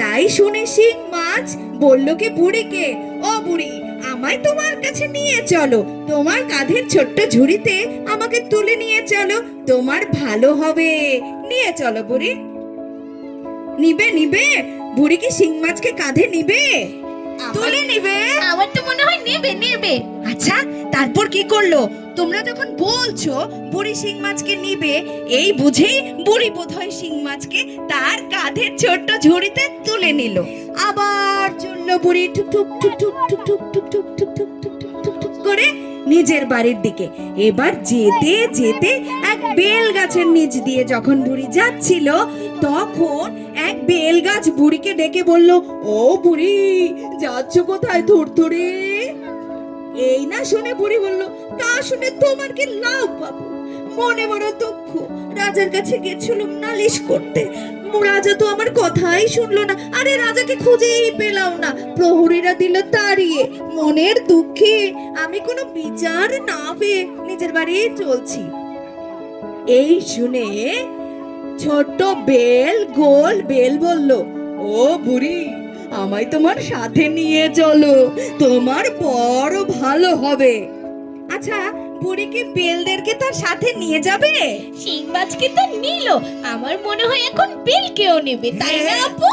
তাই শুনে শিং মাছ বলল কি বুড়িকে, ও বুড়ি, আমায় তোমার কাছে নিয়ে চলো, তোমার কাঁধের ছোট্ট ঝুড়িতে আমাকে তুলে নিয়ে চলো, তোমার ভালো হবে, নিয়ে চলো বুড়ি। নিবে নিবে? বুড়ি কি শিং মাছকে কাঁধে নিবে? তুলে নিবে? আমার তো মনে হয় নেবে নেবে। আচ্ছা, তারপর কি করলো? তোমরা যখন বলছো বুড়ি শিং মাছকে নিবে, এই বুঝেই বুড়ি বোধহয় শিং মাছকে তার কাঁধের ছোট্ট ঝুড়িতে তুলে নিল। আবার চললো বুড়ি টুক টুক টুক টুক টুক টুক টুক টুক টুক টুক টুক টুক টুক টুক করে নিজের বাড়ির দিকে। এবার যেতে যেতে এক বেল গাছের নিচ দিয়ে যখন বুড়ি যাচ্ছিল, তখন এক বেল গাছ বুড়িকে ডেকে বলল, ও বুড়ি, যাচ্ছ কোথায় ধুরধুরে? এই না শুনে বুড়ি বলল, তা শুনে তোমার কি লাভ বাবু? মনে বড় দুঃখ, রাজার কাছে গেছিলাম নালিশ করতে, রাজা তো আমার কথাই শুনলো না। আরে রাজাকে খুঁজেই পেলাম না, প্রহরীরা দিল তাড়িয়ে। মনের দুঃখে আমি কোনো বিচার না পেয়ে নিজের বাড়ি চলছি। এই শুনে ছোট্ট বেল, গোল বেল বলল, ও বুড়ি, আমায় তোমার সাথে নিয়ে চলো, তোমার বড় ভালো হবে। আচ্ছা, বুড়ি কি বেলদেরকে তার সাথে নিয়ে যাবে? শিং মাছকে তো নিল, আমার মনে হয় এখন বেলকেও নেবে, তাই না আপু?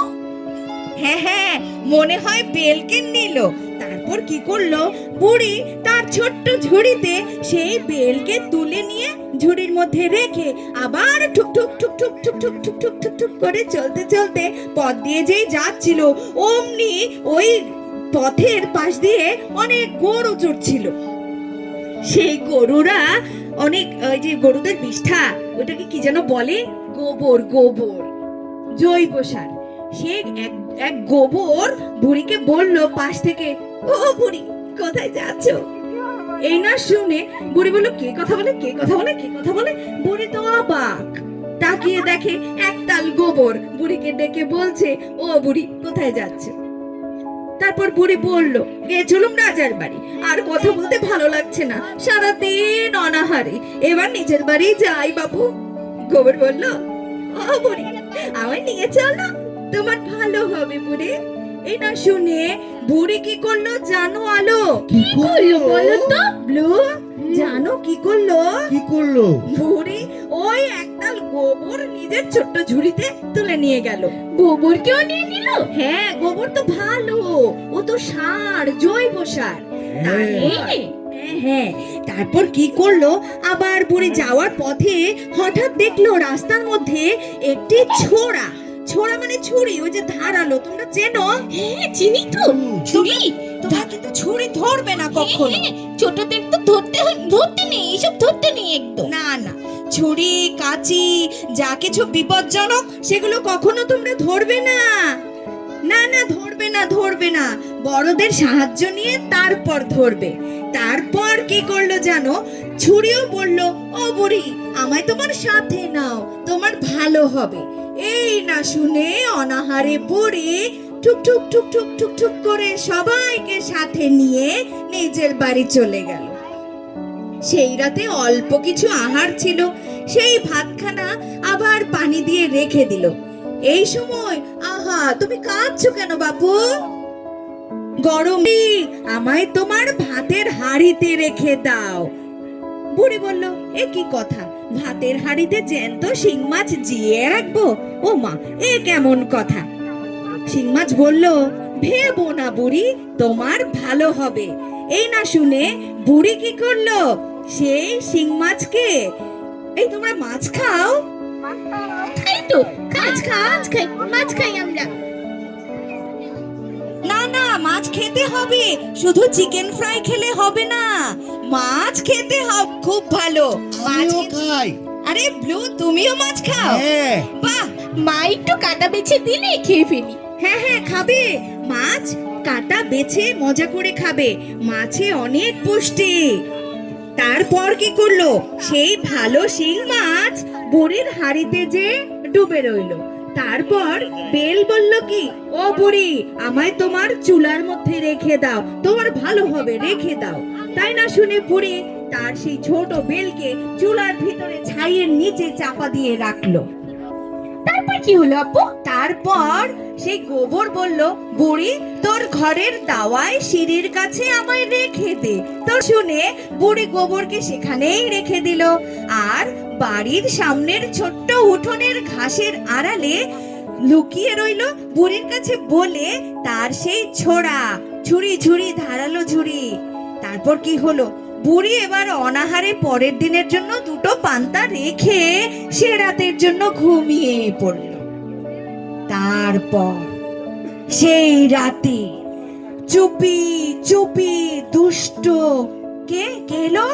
হ্যাঁ হ্যাঁ, মনে হয় বেলকে নিল। তারপর কি করলো বুড়ি? তার ছোট্ট ঝুড়িতে সেই বেলকে তুলে নিয়ে ঝুড়ির মধ্যে রেখে আবার ঠুক ঠুক ঠুক ঠুক ঠুক ঠুক ঠুক ঠুক ঠুক ঠুক করে চলতে চলতে পথ দিয়ে যেই যাচ্ছিল, অমনি ওই পথের পাশ দিয়ে অনেক গরু চড়ছিল। সেই গরুরা অনেক, ওই যে গরুদের বিষ্ঠা, ওটাকে কি যেন বলে, গোবর, গোবর, জৈব সার। সে এক গোবর বুড়িকে বলল পাশ থেকে, ও বুড়ি, কোথায় যাচ্ছ? এই না শুনে বুড়ি বলল, কে কথা বলে, কে কথা বলে, কে কথা বলে? বুড়ি তো অবাক, তাকিয়ে দেখে একতাল গোবর বুড়িকে ডেকে বলছে, ও বুড়ি, কোথায় যাচ্ছ? তারপর বুড়ি বলল, গেছিলাম রাজার বাড়ি, আর কথা বলতে ভালো লাগছে না, সারাদিন অনাহারে, এবার নিজের বাড়ি যাই বাবু। গোবর বলল, ও বুড়ি, আমায় নিয়ে চলো, তোমার ভালো হবে বুড়ি। এই না শুনে বুড়ি কি করলো জানো আলো? কি করলো বলো তো ব্লু, জানো কি করলো? কি করলো? বুড়ি ওই একটাল গোবর নিজের ছোট্ট ঝুড়িতে তুলে নিয়ে গেল। গোবরকেও নিয়ে নিল? হ্যাঁ, গোবর তো ভালো, ও তো সার, জৈব সার। হ্যাঁ, তারপর কি করলো? আবার বুড়ি যাওয়ার পথে হঠাৎ দেখলো রাস্তার মধ্যে একটি ছোড়া, ছোড়া মানে ছুরি, ওই যে ধারালো, তোমরা চেনো? হ্যাঁ, চিনি তো। ছুরি? তোমরা কিন্তু ছুরি ধরবে না কখনো। হ্যাঁ, ছোটদের তো ধরতে নেই, এসব ধরতে নেই একদম। না না, ছুরি, কাঁচি, যা কিছু বিপজ্জনক সেগুলো কখনো তোমরা ধরবে না। না না, ধরবে না, ধরবে না, বড়দের সাহায্য নিয়ে তারপর ধরবে। তারপর কি করলো জানো? ছুরিও বললো, ও বুড়ি, আমায় তোমার সাথে নাও, তোমার ভালো হবে। এই না শুনে অনাহারে বুড়ি ঠুক ঠুক ঠুক ঠুক ঠুক ঠুক করে সবাইকে সাথে নিয়ে নিজের বাড়ি চলে গেল। সেই রাতে অল্প কিছু আহার ছিল, সেই ভাতখানা আবার পানি দিয়ে রেখে দিল। এই সময়, আহা, তুমি কাঁদছো কেন বাপু? গরমে আমায় তোমার ভাতের হাঁড়িতে রেখে দাও। বুড়ি বলল, এ কি কথা, ভাতের হাঁড়িতে জ্যান্ত শিং মাছ জিয়ে রাখবো? ও মা, এ কেমন কথা? শিং মাছ বলল, ভেবো না বুড়ি, তোমার ভালো হবে। এই না শুনে বুড়ি কি করলো? সেই শিং মাছকে, এই তোমরা মাছ খাও? খাই তো, মাছ খাই, মাছ খাই আমরা। না না, মাছ খেতে হবে, শুধু চিকেন ফ্রাই খেলে হবে না, মাছ খেতে হবে, খুব ভালো মাছ আমিও খাই। আরে ব্লু, তুমিও মাছ খাও? হ্যাঁ। বাহ, মা একটু কাটা বেছে দিলে খেয়ে ফেলি। হ্যাঁ হ্যাঁ, খাবে, মাছ কাটা বেছে মজা করে খাবে, মাছে অনেক পুষ্টি। তারপর কি করলো? সেই ভালো শিং মাছ বুড়ির হাড়িতে যে ডুবে রইলো। তারপর বেল বলল কি, ও বুড়ি, আমায় তোমার চুলার মধ্যে রেখে দাও, তোমার ভালো হবে, রেখে দাও। তাই না শুনে বুড়ি তার সেই ছোট বেলকে চুলার ভিতরে ছাইয়ের নিচে চাপা দিয়ে রাখলো। তার তারপর কি হলো আপু? তারপর সেই গোবর বলল, বুড়ি তোর ঘরের দাওয়ায় সিঁড়ির কাছে আমায় রেখে দে। তো শুনে বুড়ি গোবরকে সেখানেই রেখে দিল, আর বাড়ির সামনের ছোট্ট উঠোনের ঘাসের আড়ালে লুকিয়ে রইল বুড়ির কাছে বলে তার সেই ছোড়া ছুরি ধারালো ঝুড়ি। তারপর কি হলো, বুড়ি এবার অনাহারে পরের দিনের জন্য দুটো পান্তা রেখে সে রাতের জন্য ঘুমিয়ে পড়ল। তারপর সেই রাতে চুপি চুপি দুষ্ট কে এলো?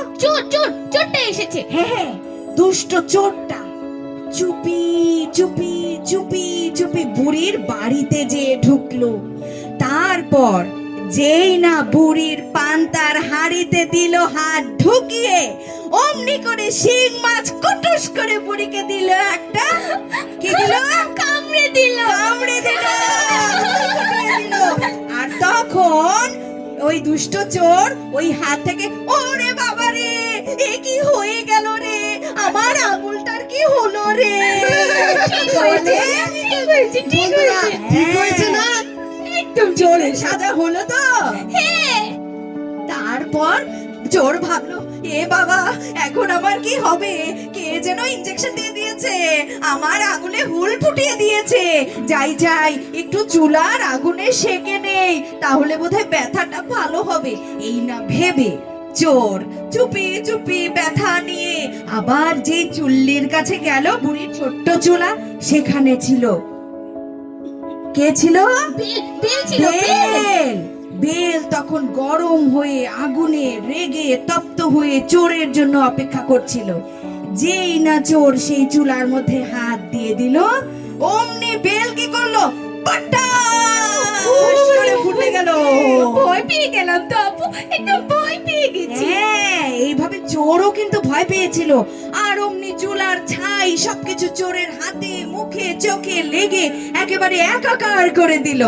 চোরটা এসেছে। হ্যাঁ, দুষ্ট চোরটা চুপি চুপি চুপি চুপি বুড়ির বাড়িতে যেয়ে ঢুকলো। তারপর যেই না বুড়ির পান্তার হাড়িতে দিল হাত ঢুকিয়ে, অমনি করে শিং মাছ কটুস করে বুড়িকে দিল একটা, কি দিল? কামড়ে দিল। আর তখন ওই দুষ্ট চোর ওই হাত থেকে, ওরে বাবা রে, এ কি হয়ে গেল রে, আমার আঙুলটার কি হলো রে? ঠিক হয়েছে। ঠিক হয়েছে না? একদম চোরের সাজা হলো তো। হ্যাঁ। তারপর চোর ভাবলো, এ বাবা, এখন আমার কি হবে? কে যেন ইনজেকশন দিয়ে দিয়েছে, আমার আঙুলে হুল ফুটিয়ে দিয়েছে। যাই একটু চুলার আগুনে সেকে নেই, তাহলে বোধহয় ব্যথাটা ভালো হবে। এই না ভেবে চোর চুপি চুপি ব্যথা নিয়ে আবার যে চুল্লির কাছে গেল, বুড়ির ছোট্ট চুলা, সেখানে ছিল কে ছিল? বেল তখন গরম হয়ে আগুনে রেগে তপ্ত হয়ে চোরের জন্য অপেক্ষা করছিল। যেই না চোর সেই চুলার মধ্যে হাত দিয়ে দিল, অমনি বেল কি করলো? পটাশ করে ফুটে গেল। ভয় পেয়ে গেলাম তো আপু, একদম ভয় পেয়ে গেছি। হ্যাঁ, এইভাবে চোরও কিন্তু ভয় পেয়েছিল। আর অমনি চুলার ছাই সবকিছু চোরের হাতে মুখে চোখে লেগে একেবারে একাকার করে দিল।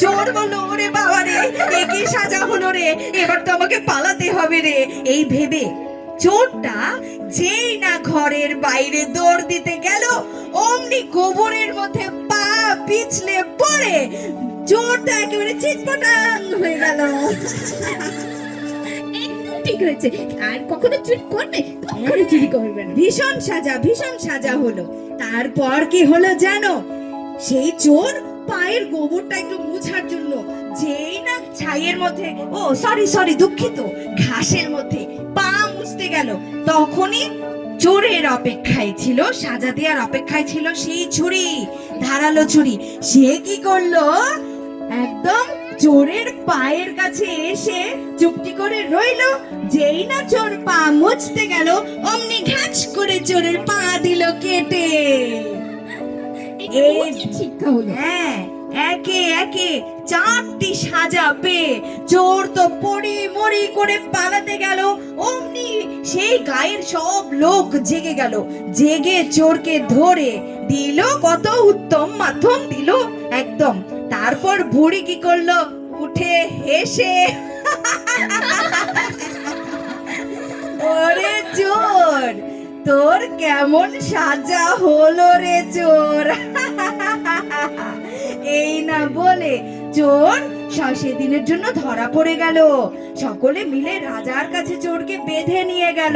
চোর বলল, ওরে বাবা রে, এ কি সাজা হলো রে, এবার তো আমাকে পালাতে হবে রে। এই ভেবে চোরটা যেই না ঘরের বাইরে দৌড় দিতে গেল, অমনি গোবরের মধ্যে পা পিছলে পড়ে চোরটা একেবারে চিৎপটাং হয়ে গেল। ঠিক হয়েছে, আর কখনো চুরি করবে? কখনো চুরি করবে না। ভীষণ সাজা হলো। তারপর কি হলো জানো? সেই চোর পায়ের গোবরটা একটু মুছার জন্য যেই না ছাইয়ের মধ্যে, সরি দুঃখিত, ঘাসের মধ্যে পা মুছতে গেল, তখনই চোরের অপেক্ষায় ছিল, সাজা দেওয়ার অপেক্ষায় ছিল সেই ছুরি, ধারালো ছুরি। সে কি করলো? একদম চোরের পায়ের কাছে এসে চুপটি করে রইলো। যেই না চোর পা মুছতে গেল, অমনি ঘাচ করে চোরের পা দিল কেটে। এই শিক্ষা হলো। হ্যাঁ, একে একে 4টি সাজা পেয়ে চোর তো পড়ি মরি করে পালাতে গেল। অমনি সেই গায়ের সব লোক জেগে গেল, জেগে চোরকে ধরে দিল কত উত্তম মাধ্যম দিল একদম। তারপর বুড়ি কি করলো? উঠে হেসে, ওরে চোর, তোর কেমন সাজা হলো রে চোর। এই না বলে চোর সেদিনের জন্য ধরা পড়ে গেল। সকলে মিলে রাজার কাছে চোরকে বেঁধে নিয়ে গেল।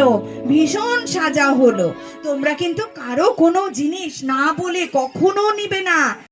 ভীষণ সাজা হলো। তোমরা কিন্তু কারো কোনো জিনিস না বলে কখনো নিবে না।